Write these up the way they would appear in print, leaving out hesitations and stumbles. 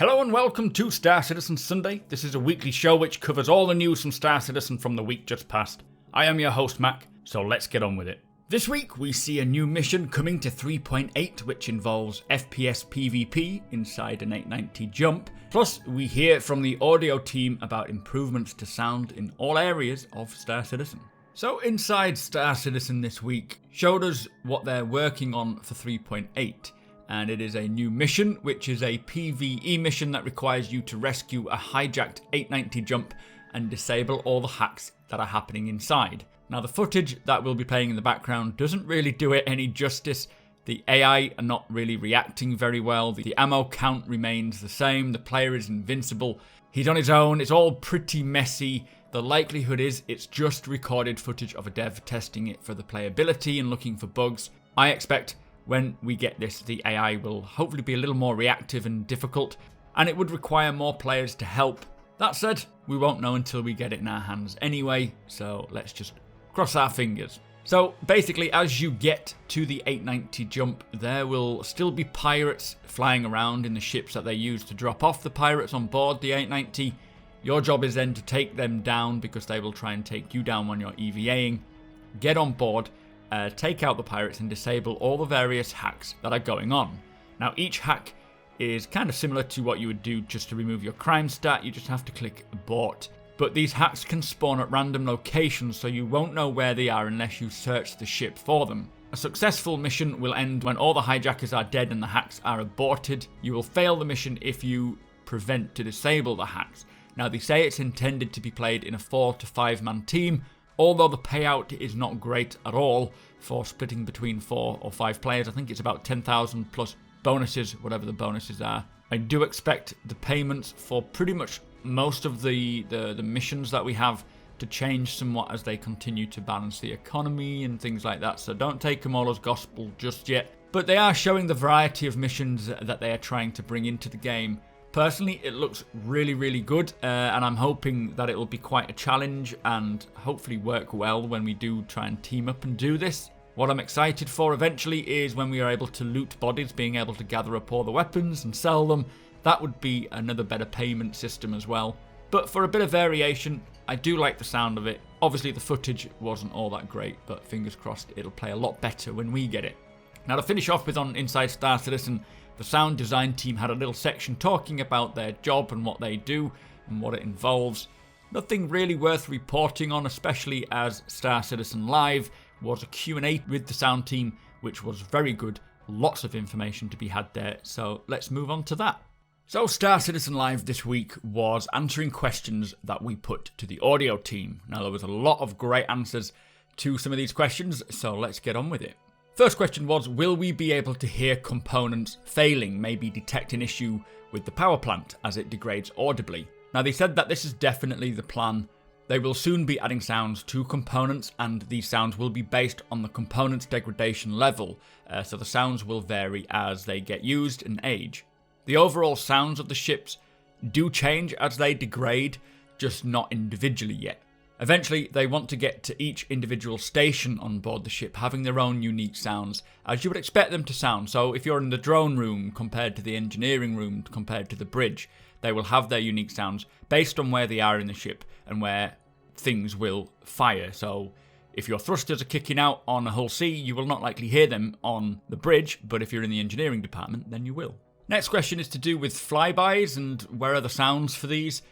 Hello and welcome to Star Citizen Sunday. This is a weekly show which covers all the news from Star Citizen from the week just past. I am your host Mac, so let's get on with it. This week we see a new mission coming to 3.8 which involves FPS PvP inside an 890 jump. Plus we hear from the audio team about improvements to sound in all areas of Star Citizen. So inside Star Citizen this week showed us what they're working on for 3.8. And it is a new mission, which is a PvE mission that requires you to rescue a hijacked 890 jump and disable all the hacks that are happening inside. Now the footage that we'll be playing in the background doesn't really do it any justice. The AI are not really reacting very well. The ammo count remains the same. The player is invincible. He's on his own. It's all pretty messy. The likelihood is it's just recorded footage of a dev testing it for the playability and looking for bugs. I expect when we get this, the AI will hopefully be a little more reactive and difficult, and it would require more players to help. That said, we won't know until we get it in our hands anyway, so let's just cross our fingers. So basically, as you get to the 890 jump, there will still be pirates flying around in the ships that they use to drop off the pirates on board the 890. Your job is then to take them down because they will try and take you down when you're EVAing. Get on board, take out the pirates and disable all the various hacks that are going on. Now each hack is kind of similar to what you would do just to remove your crime stat. You just have to click abort. But these hacks can spawn at random locations, so you won't know where they are unless you search the ship for them. A successful mission will end when all the hijackers are dead and the hacks are aborted. You will fail the mission if you prevent to disable the hacks. Now they say it's intended to be played in a 4 to 5 man team, although the payout is not great at all for splitting between 4 or 5 players. I think it's about 10,000 plus bonuses, whatever the bonuses are. I do expect the payments for pretty much most of the missions that we have to change somewhat as they continue to balance the economy and things like that, so don't take them all as gospel just yet. But they are showing the variety of missions that they are trying to bring into the game. Personally, it looks really, really good, and I'm hoping that it will be quite a challenge and hopefully work well when we do try and team up and do this. What I'm excited for eventually is when we are able to loot bodies, being able to gather up all the weapons and sell them. That would be another better payment system as well. But for a bit of variation, I do like the sound of it. Obviously, the footage wasn't all that great, but fingers crossed it'll play a lot better when we get it. Now, to finish off with on Inside Star Citizen, the sound design team had a little section talking about their job and what they do and what it involves. Nothing really worth reporting on, especially as Star Citizen Live was a Q&A with the sound team, which was very good. Lots of information to be had there, so let's move on to that. So Star Citizen Live this week was answering questions that we put to the audio team. Now there was a lot of great answers to some of these questions, so let's get on with it. First question was, will we be able to hear components failing, maybe detect an issue with the power plant as it degrades audibly? Now they said that this is definitely the plan. They will soon be adding sounds to components, and these sounds will be based on the component's degradation level, so the sounds will vary as they get used and age. The overall sounds of the ships do change as they degrade, just not individually yet. Eventually, they want to get to each individual station on board the ship having their own unique sounds, as you would expect them to sound. So if you're in the drone room compared to the engineering room compared to the bridge, they will have their unique sounds based on where they are in the ship and where things will fire. So if your thrusters are kicking out on a Hull C, you will not likely hear them on the bridge, but if you're in the engineering department, then you will. Next question is to do with flybys and where are the sounds for these?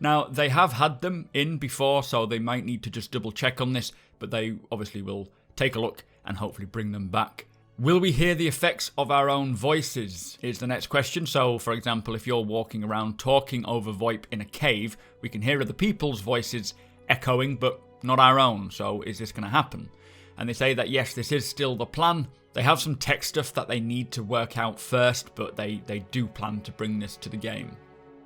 Now, they have had them in before, so they might need to just double check on this, but they obviously will take a look and hopefully bring them back. Will we hear the effects of our own voices is the next question. So, for example, if you're walking around talking over VoIP in a cave, we can hear other people's voices echoing, but not our own. So is this going to happen? And they say that yes, this is still the plan. They have some tech stuff that they need to work out first, but they do plan to bring this to the game.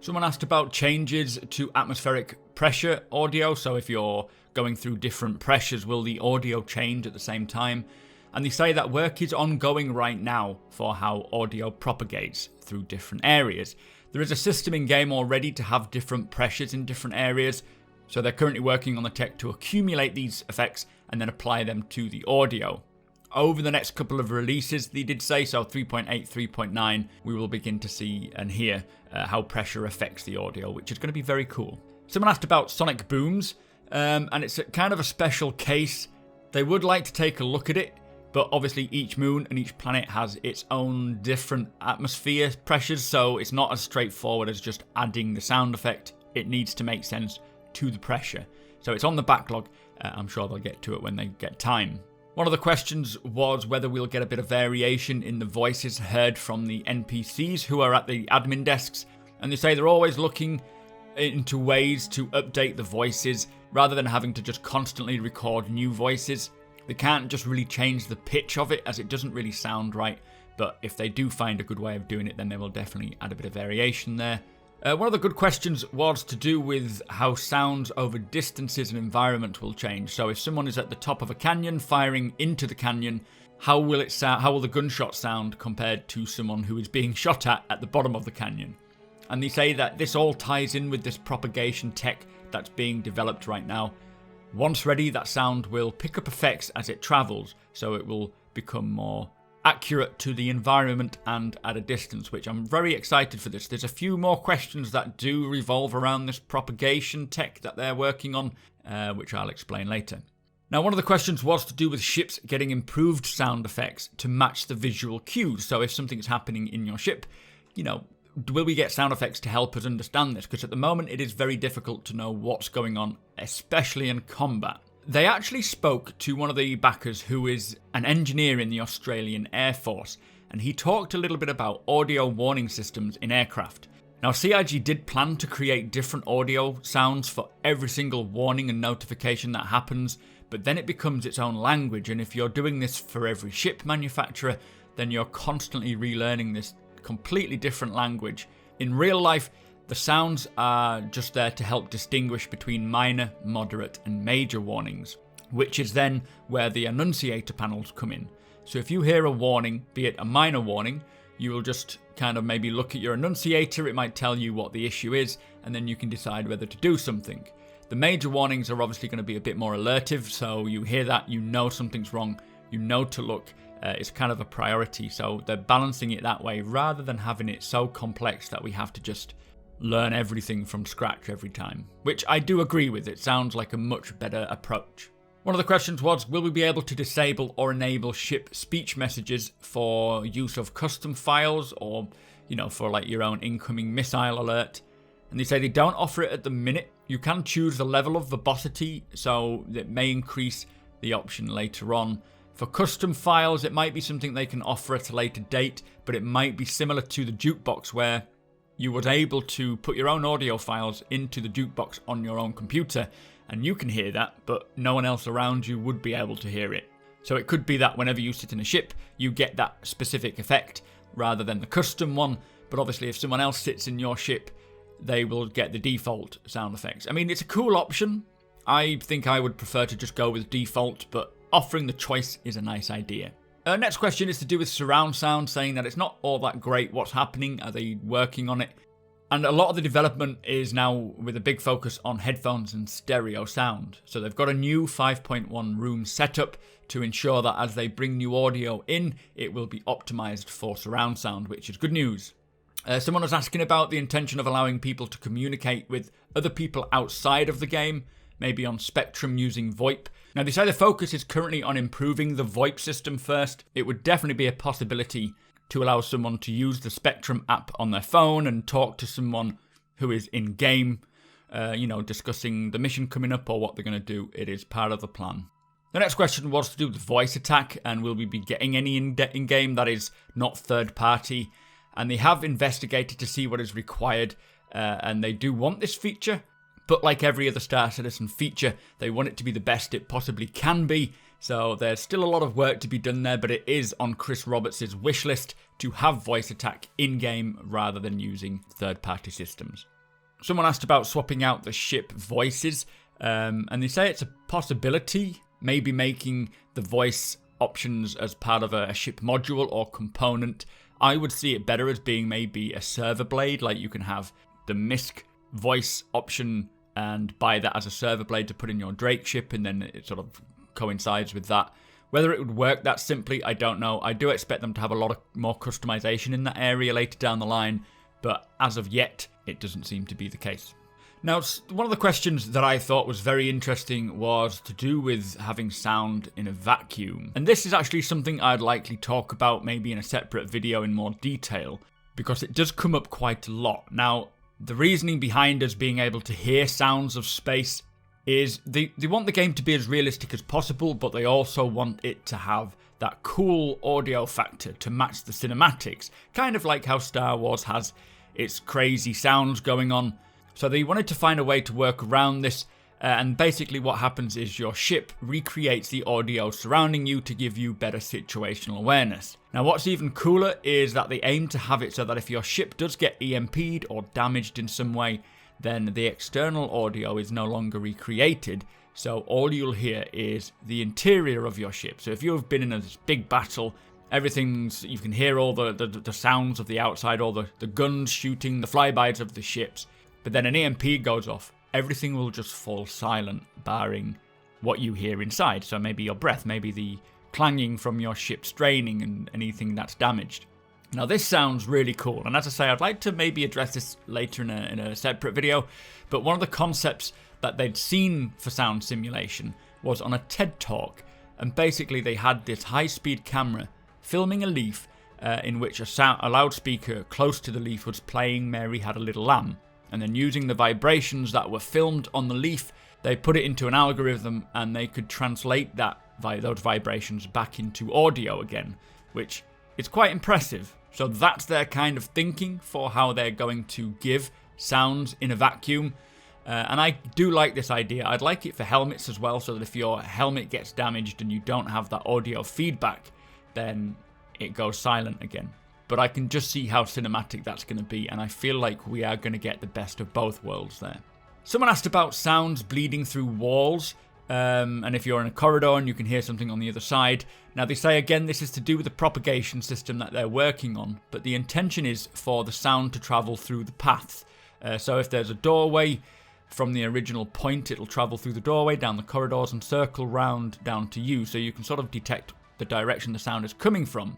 Someone asked about changes to atmospheric pressure audio. So if you're going through different pressures, will the audio change at the same time? And they say that work is ongoing right now for how audio propagates through different areas. There is a system in game already to have different pressures in different areas. So they're currently working on the tech to accumulate these effects and then apply them to the audio. over the next couple of releases, they did say, so 3.8, 3.9, we will begin to see and hear how pressure affects the audio, which is going to be very cool. Someone asked about sonic booms, and it's kind of a special case. They would like to take a look at it, but obviously each moon and each planet has its own different atmosphere pressures, so it's not as straightforward as just adding the sound effect. It needs to make sense to the pressure. So it's on the backlog. I'm sure they'll get to it when they get time. One of the questions was whether we'll get a bit of variation in the voices heard from the NPCs who are at the admin desks, and they say they're always looking into ways to update the voices rather than having to just constantly record new voices. They can't just really change the pitch of it as it doesn't really sound right, but if they do find a good way of doing it, then they will definitely add a bit of variation there. One of the good questions was to do with how sounds over distances and environment will change. So if someone is at the top of a canyon firing into the canyon, how will it sound? How will the gunshot sound compared to someone who is being shot at the bottom of the canyon? And they say that this all ties in with this propagation tech that's being developed right now. Once ready, that sound will pick up effects as it travels, so it will become more accurate to the environment and at a distance, which I'm very excited for this. There's a few more questions that do revolve around this propagation tech that they're working on, which I'll explain later. Now, one of the questions was to do with ships getting improved sound effects to match the visual cues. So if something's happening in your ship, will we get sound effects to help us understand this? Because at the moment it is very difficult to know what's going on, especially in combat. They actually spoke to one of the backers who is an engineer in the Australian Air Force, and he talked a little bit about audio warning systems in aircraft. Now, CIG did plan to create different audio sounds for every single warning and notification that happens, but then it becomes its own language, and if you're doing this for every ship manufacturer, then you're constantly relearning this completely different language. In real life, the sounds are just there to help distinguish between minor, moderate, and major warnings, which is then where the annunciator panels come in. So if you hear a warning, be it a minor warning, you will just kind of maybe look at your annunciator, it might tell you what the issue is, and then you can decide whether to do something. The major warnings are obviously going to be a bit more alertive, so you hear that, you know something's wrong, you know to look. It's kind of a priority, so they're balancing it that way rather than having it so complex that we have to just learn everything from scratch every time, which I do agree with. It sounds like a much better approach. One of the questions was, will we be able to disable or enable ship speech messages for use of custom files or, for like your own incoming missile alert? And they say they don't offer it at the minute. You can choose the level of verbosity, so it may increase the option later on. For custom files, it might be something they can offer at a later date, but it might be similar to the jukebox where you was able to put your own audio files into the jukebox on your own computer, and you can hear that, but no one else around you would be able to hear it. So it could be that whenever you sit in a ship, you get that specific effect rather than the custom one, but obviously if someone else sits in your ship, they will get the default sound effects. I mean, it's a cool option. I think I would prefer to just go with default, but offering the choice is a nice idea. Next question is to do with surround sound, saying that it's not all that great. What's happening? Are they working on it? And a lot of the development is now with a big focus on headphones and stereo sound. So they've got a new 5.1 room setup to ensure that as they bring new audio in, it will be optimized for surround sound, which is good news. Someone was asking about the intention of allowing people to communicate with other people outside of the game, maybe on Spectrum using VoIP. Now, they say the focus is currently on improving the VoIP system first. It would definitely be a possibility to allow someone to use the Spectrum app on their phone and talk to someone who is in-game, discussing the mission coming up or what they're going to do. It is part of the plan. The next question was to do with voice attack, and will we be getting any in-game that is not third-party? And they have investigated to see what is required, and they do want this feature. But like every other Star Citizen feature, they want it to be the best it possibly can be. So there's still a lot of work to be done there, but it is on Chris Roberts' wish list to have voice attack in-game rather than using third-party systems. Someone asked about swapping out the ship voices, and they say it's a possibility, maybe making the voice options as part of a ship module or component. I would see it better as being maybe a server blade, like you can have the MISC voice option and buy that as a server blade to put in your Drake ship, and then it sort of coincides with that. Whether it would work that simply, I don't know. I do expect them to have a lot more customization in that area later down the line, but as of yet, it doesn't seem to be the case. Now, one of the questions that I thought was very interesting was to do with having sound in a vacuum. And this is actually something I'd likely talk about maybe in a separate video in more detail, because it does come up quite a lot. Now, the reasoning behind us being able to hear sounds of space is they want the game to be as realistic as possible, but they also want it to have that cool audio factor to match the cinematics, kind of like how Star Wars has its crazy sounds going on. So they wanted to find a way to work around this, and basically what happens is your ship recreates the audio surrounding you to give you better situational awareness. Now what's even cooler is that they aim to have it so that if your ship does get EMP'd or damaged in some way, then the external audio is no longer recreated, so all you'll hear is the interior of your ship. So if you've been in a big battle, you can hear all the sounds of the outside, all the guns shooting, the flybys of the ships, but then an EMP goes off, everything will just fall silent, barring what you hear inside. So maybe your breath, maybe the clanging from your ship straining and anything that's damaged. Now this sounds really cool, and as I say, I'd like to maybe address this later in a separate video, but one of the concepts that they'd seen for sound simulation was on a TED Talk, and basically they had this high-speed camera filming a leaf in which a loudspeaker close to the leaf was playing Mary Had a Little Lamb, and then using the vibrations that were filmed on the leaf, they put it into an algorithm and they could translate those vibrations back into audio again, which is quite impressive. So that's their kind of thinking for how they're going to give sounds in a vacuum. And I do like this idea. I'd like it for helmets as well, so that if your helmet gets damaged and you don't have that audio feedback, then it goes silent again. But I can just see how cinematic that's going to be, and I feel like we are going to get the best of both worlds there. Someone asked about sounds bleeding through walls. And if you're in a corridor and you can hear something on the other side. Now they say again this is to do with the propagation system that they're working on, but the intention is for the sound to travel through the paths. So if there's a doorway from the original point, it'll travel through the doorway, down the corridors and circle round down to you, so you can sort of detect the direction the sound is coming from.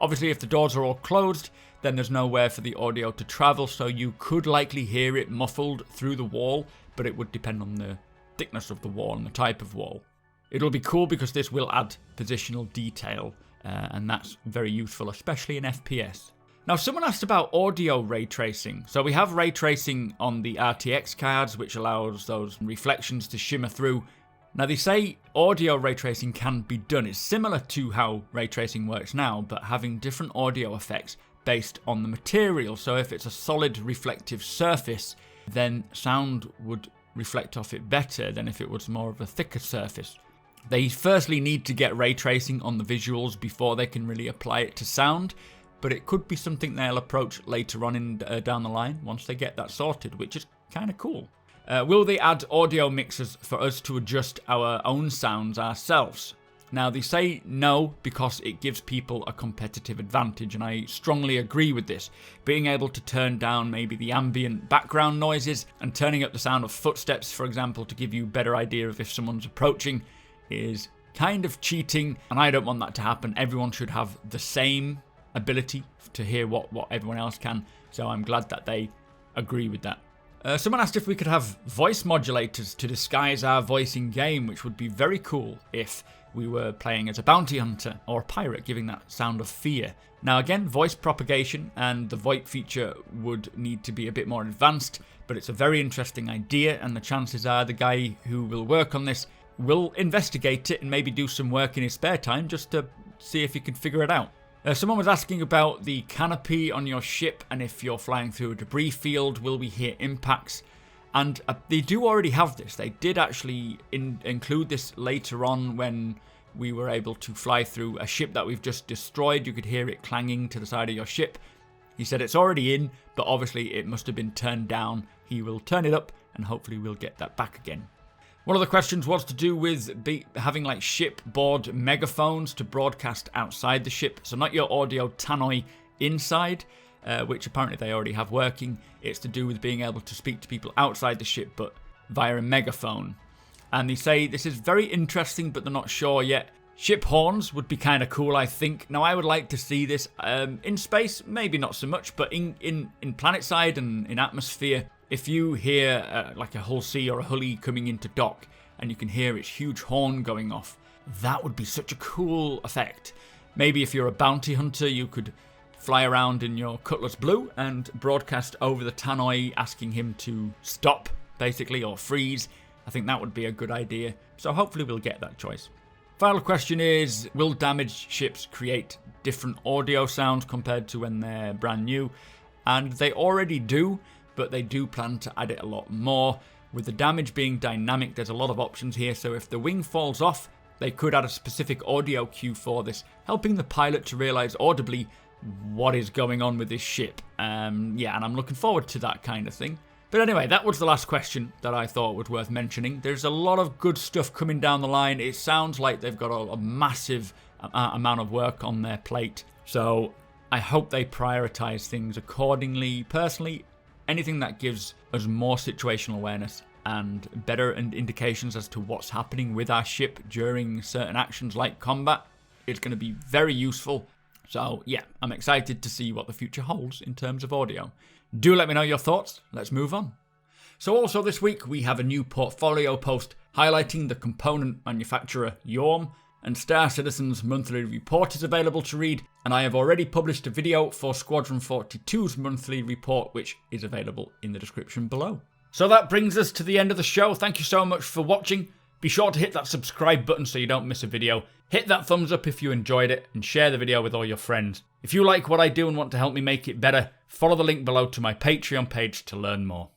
Obviously if the doors are all closed, then there's nowhere for the audio to travel, so you could likely hear it muffled through the wall, but it would depend on the thickness of the wall and the type of wall. It'll be cool because this will add positional detail, and that's very useful, especially in FPS. Now someone asked about audio ray tracing. So we have ray tracing on the RTX cards, which allows those reflections to shimmer through. Now they say audio ray tracing can be done. It's similar to how ray tracing works now, but having different audio effects based on the material. So if it's a solid reflective surface, then sound would reflect off it better than if it was more of a thicker surface. They firstly need to get ray tracing on the visuals before they can really apply it to sound, but it could be something they'll approach later on down the line once they get that sorted, which is kind of cool. Will they add audio mixers for us to adjust our own sounds ourselves? Now they say no, because it gives people a competitive advantage, and I strongly agree with this. Being able to turn down maybe the ambient background noises and turning up the sound of footsteps, for example, to give you a better idea of if someone's approaching is kind of cheating, and I don't want that to happen. Everyone should have the same ability to hear what everyone else can, so I'm glad that they agree with that. Someone asked if we could have voice modulators to disguise our voice in game, which would be very cool if we were playing as a bounty hunter or a pirate, giving that sound of fear. Now again, voice propagation and the VoIP feature would need to be a bit more advanced, but it's a very interesting idea, and the chances are the guy who will work on this will investigate it and maybe do some work in his spare time just to see if he can figure it out. Someone was asking about the canopy on your ship, and if you're flying through a debris field, will we hear impacts? And they do already have this. They did actually include this later on when we were able to fly through a ship that we've just destroyed. You could hear it clanging to the side of your ship. He said it's already in, but obviously it must have been turned down. He will turn it up, and hopefully we'll get that back again. One of the questions was to do with having like shipboard megaphones to broadcast outside the ship. So not your audio tannoy inside, which apparently they already have working. It's to do with being able to speak to people outside the ship, but via a megaphone. And they say this is very interesting, but they're not sure yet. Ship horns would be kind of cool, I think. Now, I would like to see this in space, maybe not so much, but in planetside and in atmosphere. If you hear like a Hull C or a Hully coming into dock and you can hear its huge horn going off, that would be such a cool effect. Maybe if you're a bounty hunter, you could fly around in your Cutlass Blue and broadcast over the Tannoy asking him to stop, basically, or freeze. I think that would be a good idea. So hopefully we'll get that choice. Final question is, will damaged ships create different audio sounds compared to when they're brand new? And they already do, but they do plan to add it a lot more. With the damage being dynamic, there's a lot of options here, so if the wing falls off, they could add a specific audio cue for this, helping the pilot to realise audibly what is going on with this ship. Yeah, and I'm looking forward to that kind of thing. But anyway, that was the last question that I thought was worth mentioning. There's a lot of good stuff coming down the line. It sounds like they've got a massive amount of work on their plate. So I hope they prioritise things accordingly. Personally, anything that gives us more situational awareness and better indications as to what's happening with our ship during certain actions like combat is going to be very useful. So yeah, I'm excited to see what the future holds in terms of audio. Do let me know your thoughts. Let's move on. So also this week we have a new portfolio post highlighting the component manufacturer Yorm, and Star Citizen's monthly report is available to read, and I have already published a video for Squadron 42's monthly report, which is available in the description below. So that brings us to the end of the show. Thank you so much for watching. Be sure to hit that subscribe button so you don't miss a video. Hit that thumbs up if you enjoyed it, and share the video with all your friends. If you like what I do and want to help me make it better, follow the link below to my Patreon page to learn more.